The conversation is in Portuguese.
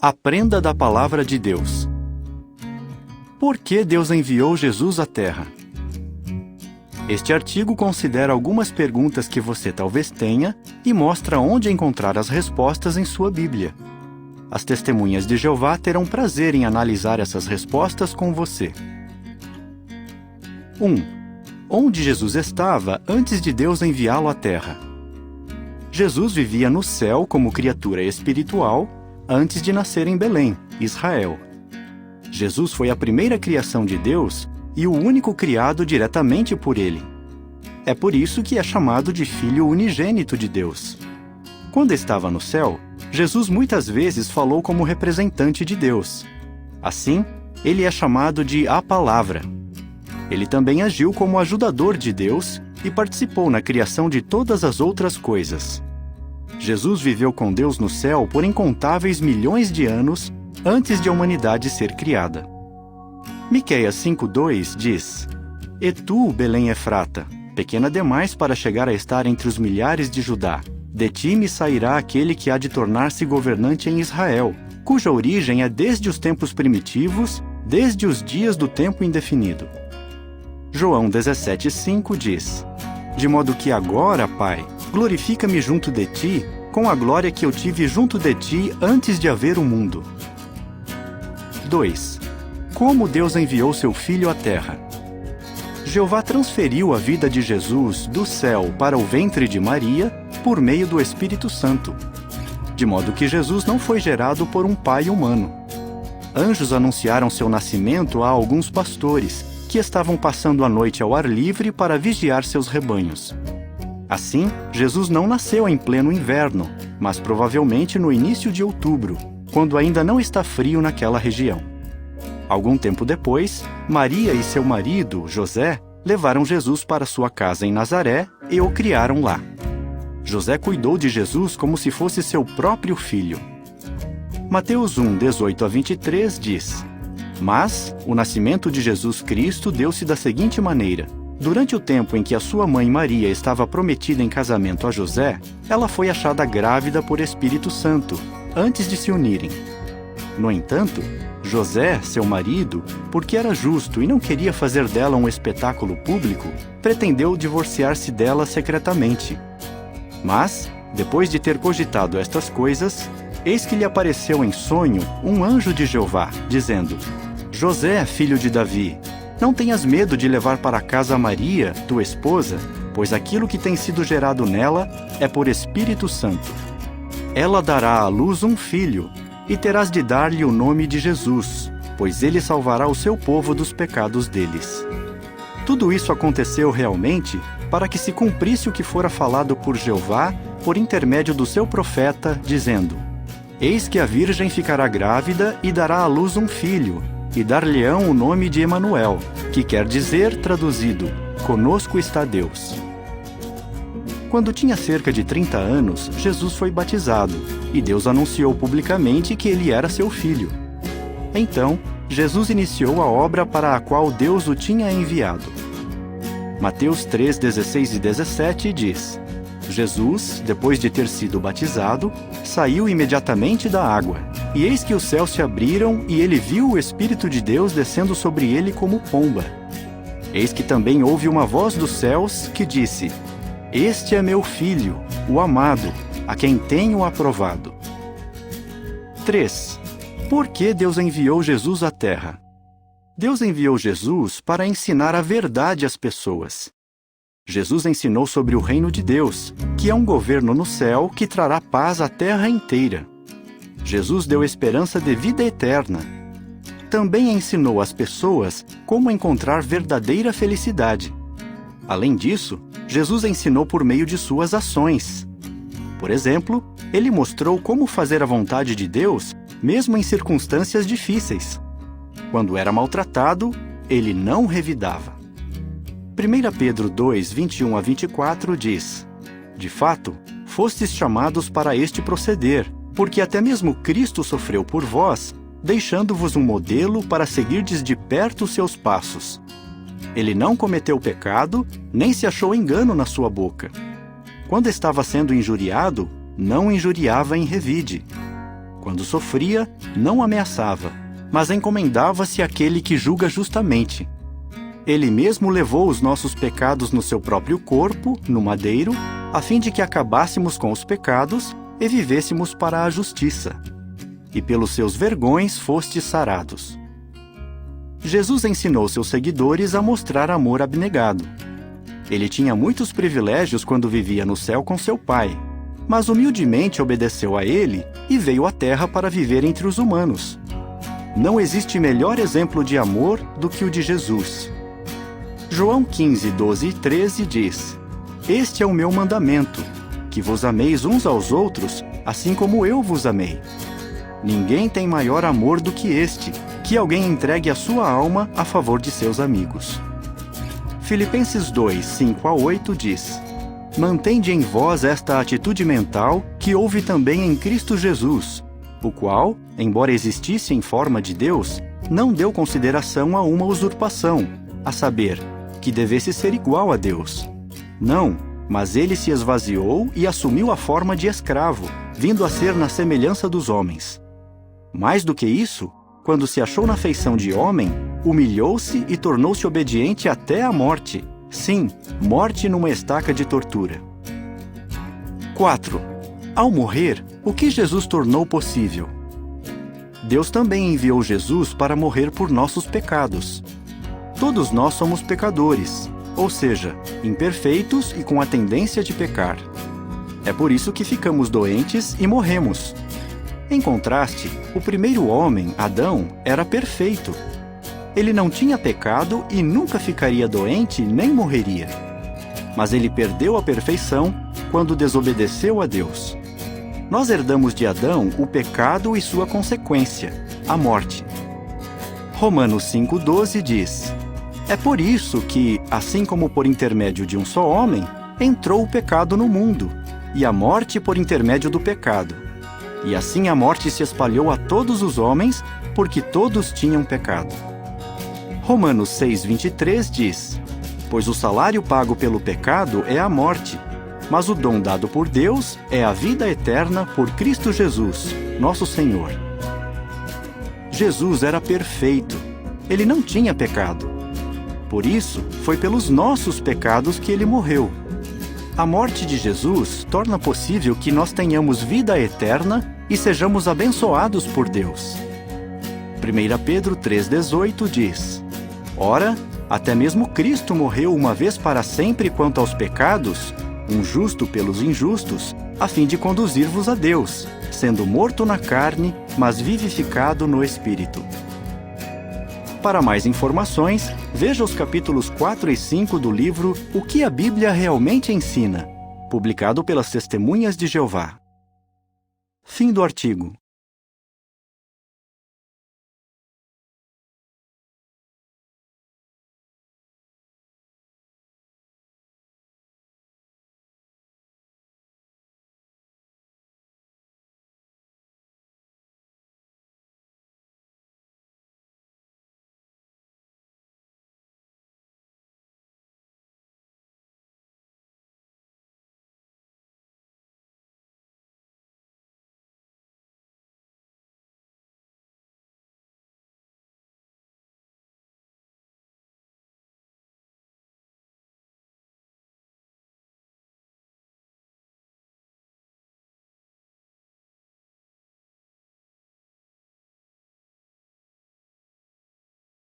Aprenda da Palavra de Deus. Por que Deus enviou Jesus à Terra? Este artigo considera algumas perguntas que você talvez tenha e mostra onde encontrar as respostas em sua Bíblia. As testemunhas de Jeová terão prazer em analisar essas respostas com você. 1. Onde Jesus estava antes de Deus enviá-lo à Terra? Jesus vivia no céu como criatura espiritual antes de nascer em Belém, Israel. Jesus foi a primeira criação de Deus e o único criado diretamente por Ele. É por isso que é chamado de Filho unigênito de Deus. Quando estava no céu, Jesus muitas vezes falou como representante de Deus. Assim, ele é chamado de a Palavra. Ele também agiu como ajudador de Deus e participou na criação de todas as outras coisas. Jesus viveu com Deus no céu por incontáveis milhões de anos antes de a humanidade ser criada. Miqueias 5:2 diz: E tu, Belém Efrata, pequena demais para chegar a estar entre os milhares de Judá, de ti me sairá aquele que há de tornar-se governante em Israel, cuja origem é desde os tempos primitivos, desde os dias do tempo indefinido. João 17:5 diz: De modo que agora, Pai, glorifica-me junto de ti, com a glória que eu tive junto de ti antes de haver o mundo. 2. Como Deus enviou seu Filho à Terra? Jeová transferiu a vida de Jesus do céu para o ventre de Maria por meio do Espírito Santo, de modo que Jesus não foi gerado por um pai humano. Anjos anunciaram seu nascimento a alguns pastores, que estavam passando a noite ao ar livre para vigiar seus rebanhos. Assim, Jesus não nasceu em pleno inverno, mas provavelmente no início de outubro, quando ainda não está frio naquela região. Algum tempo depois, Maria e seu marido, José, levaram Jesus para sua casa em Nazaré e o criaram lá. José cuidou de Jesus como se fosse seu próprio filho. Mateus 1:18-23 diz: Mas o nascimento de Jesus Cristo deu-se da seguinte maneira. Durante o tempo em que a sua mãe Maria estava prometida em casamento a José, ela foi achada grávida por Espírito Santo, antes de se unirem. No entanto, José, seu marido, porque era justo e não queria fazer dela um espetáculo público, pretendeu divorciar-se dela secretamente. Mas, depois de ter cogitado estas coisas, eis que lhe apareceu em sonho um anjo de Jeová, dizendo: José, filho de Davi, não tenhas medo de levar para casa Maria, tua esposa, pois aquilo que tem sido gerado nela é por Espírito Santo. Ela dará à luz um filho, e terás de dar-lhe o nome de Jesus, pois ele salvará o seu povo dos pecados deles. Tudo isso aconteceu realmente para que se cumprisse o que fora falado por Jeová por intermédio do seu profeta, dizendo: Eis que a virgem ficará grávida e dará à luz um filho, e dar-lhe-ão o nome de Emanuel, que quer dizer, traduzido, conosco está Deus. Quando tinha cerca de 30 anos, Jesus foi batizado, e Deus anunciou publicamente que ele era seu filho. Então, Jesus iniciou a obra para a qual Deus o tinha enviado. Mateus 3:16 e 17 diz: Jesus, depois de ter sido batizado, saiu imediatamente da água. E eis que os céus se abriram, e ele viu o Espírito de Deus descendo sobre ele como pomba. Eis que também houve uma voz dos céus que disse: Este é meu Filho, o amado, a quem tenho aprovado. 3. Por que Deus enviou Jesus à Terra? Deus enviou Jesus para ensinar a verdade às pessoas. Jesus ensinou sobre o reino de Deus, que é um governo no céu que trará paz à terra inteira. Jesus deu esperança de vida eterna. Também ensinou às pessoas como encontrar verdadeira felicidade. Além disso, Jesus ensinou por meio de suas ações. Por exemplo, ele mostrou como fazer a vontade de Deus, mesmo em circunstâncias difíceis. Quando era maltratado, ele não revidava. 1 Pedro 2:21-24 diz: De fato, fostes chamados para este proceder, porque até mesmo Cristo sofreu por vós, deixando-vos um modelo para seguirdes de perto os seus passos. Ele não cometeu pecado, nem se achou engano na sua boca. Quando estava sendo injuriado, não injuriava em revide. Quando sofria, não ameaçava, mas encomendava-se àquele que julga justamente. Ele mesmo levou os nossos pecados no seu próprio corpo, no madeiro, a fim de que acabássemos com os pecados e vivêssemos para a justiça. E pelos seus vergões fostes sarados. Jesus ensinou seus seguidores a mostrar amor abnegado. Ele tinha muitos privilégios quando vivia no céu com seu Pai, mas humildemente obedeceu a ele e veio à terra para viver entre os humanos. Não existe melhor exemplo de amor do que o de Jesus. João 15, 12 e 13 diz: Este é o meu mandamento, que vos ameis uns aos outros, assim como eu vos amei. Ninguém tem maior amor do que este, que alguém entregue a sua alma a favor de seus amigos. Filipenses 2, 5 a 8 diz: Mantende em vós esta atitude mental que houve também em Cristo Jesus, o qual, embora existisse em forma de Deus, não deu consideração a uma usurpação, a saber, que devesse ser igual a Deus. Não, mas ele se esvaziou e assumiu a forma de escravo, vindo a ser na semelhança dos homens. Mais do que isso, quando se achou na feição de homem, humilhou-se e tornou-se obediente até a morte. Sim, morte numa estaca de tortura. 4. Ao morrer, o que Jesus tornou possível? Deus também enviou Jesus para morrer por nossos pecados. Todos nós somos pecadores, ou seja, imperfeitos e com a tendência de pecar. É por isso que ficamos doentes e morremos. Em contraste, o primeiro homem, Adão, era perfeito. Ele não tinha pecado e nunca ficaria doente nem morreria. Mas ele perdeu a perfeição quando desobedeceu a Deus. Nós herdamos de Adão o pecado e sua consequência, a morte. Romanos 5,12 diz: É por isso que, assim como por intermédio de um só homem, entrou o pecado no mundo, e a morte por intermédio do pecado. E assim a morte se espalhou a todos os homens, porque todos tinham pecado. Romanos 6,23 diz: Pois o salário pago pelo pecado é a morte, mas o dom dado por Deus é a vida eterna por Cristo Jesus, nosso Senhor. Jesus era perfeito. Ele não tinha pecado. Por isso, foi pelos nossos pecados que ele morreu. A morte de Jesus torna possível que nós tenhamos vida eterna e sejamos abençoados por Deus. 1 Pedro 3,18 diz: Ora, até mesmo Cristo morreu uma vez para sempre quanto aos pecados, um justo pelos injustos, a fim de conduzir-vos a Deus, sendo morto na carne, mas vivificado no Espírito. Para mais informações, veja os capítulos 4 e 5 do livro O que a Bíblia realmente ensina, publicado pelas Testemunhas de Jeová. Fim do artigo.